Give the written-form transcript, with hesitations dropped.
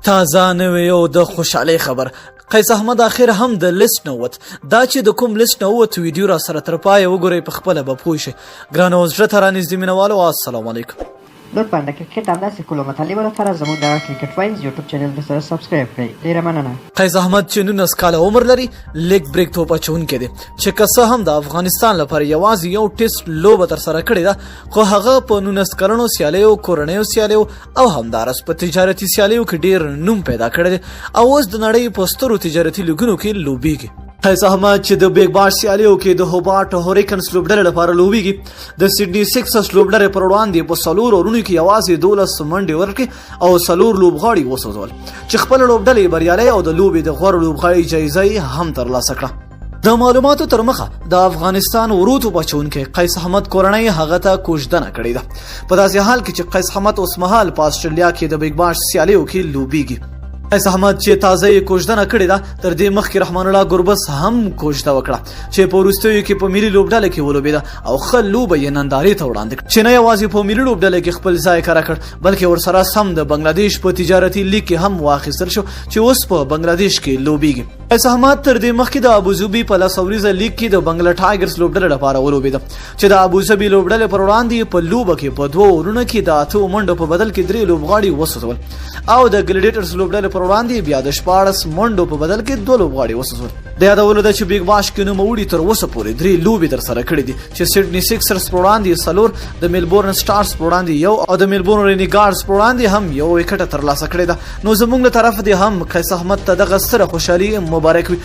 تازه نوی او د خوشحالۍ خبر قیس احمد اخر هم د لیست نه ووت. دا چې د کوم لیست نه ووت ویډیو را سره تر پایه وګورئ، په خپله به پوه شئ. ګرانو زړه ته رانږدې مینهوالو السلام علیکم. لطفا د کرکټ همداسې کولو مطالبو لپاره زموږ د کرکټ واینز یوټیوب چینل سره سبسکرایب کړئ. ډېره مننه. قیس احمد چې 19 کاله عمر لري، لیګ بریک توپ اچوونکی دی چې که څه هم د افغانستان لپاره یوازې یو ټیسټ لوبه ترسره کړې ده، خو هغه په 19 کلنو سیالیو، کورنیو سیالیو او همداراز په تجارتي سیالیو کې ډېر نوم پیدا کړی دی او اوس د نړۍ په سترو تجارتي لیګونو کې لوبیږي. قیس احمد چې د بیگ باش سیالیو کې د هوبارټ هوریکنز لوبډلې لپاره لوبیږي، د سیډني سکسرز لوبډلې پر وړاندې په 4 اورونو کې یوازې 12 منډې ورکړې او 4 لوبغاړي وسوځول چې خپل لوبډلې بریالۍ او د لوبې د غوره لوبغاړي جایزه هم ترلاسه کړه. د معلوماتو تر مخه د افغانستان ورو توپ اچوونکی قیس احمد کورنۍ هغه ته کوژدنه کړې ده، په داسې حال کې چې قیس احمد اوس مهال په استرالیا کې د بیگ باش سیالیو کې لوبیږي. قیس احمد چې تازه یې کوژدنه کړې ده، تر دې مخکې رحمان الله ګربز هم کوژده وکړه چې په وروستیو کې په ملي لوبډله کې ولوبېده او ښه لوبه یې نندارې ته وړاندې کړه چې نه یوازې په ملي لوبډله کې خپل ځای کره کړ، بلکې ورسره سم د بنګلادیش په تجارتي لیګ کې هم واخیستل شو چې اوس په بنګلادیش کې لوبیږي. قیس احمد تر دې مخکې د ابوظبي په 10 ورځې لیګ کې د بنګله ټایګرز لوبډله لپاره ولوبېده چې د ابوظبي لوبډلې پر وړاندې په لوبه کې په 2 اورونو کې د 8 منډو په بدل کې 3 لوبغاړي وسوځول او د ګلیډیټرز لوبډلې پر وړاندې بیا د 14 منډو په بدل کې 2 لوبغاړي وسوځول. د یادولو ده چې بیگ باش کې نوموړي تر اوسه پورې 3 لوبې ترسره کړې دي چې سیډني سکسرز پر وړاندې 4، د میلبورن سټارز پر وړاندې 1 او د میلبورن رینیګارډز پر وړاندې هم 1 وکټه ترلاسه کړې ده. نو زموږ له طرف دې هم قیس احمد ته دغه ستره خوشحالي مبارک وي.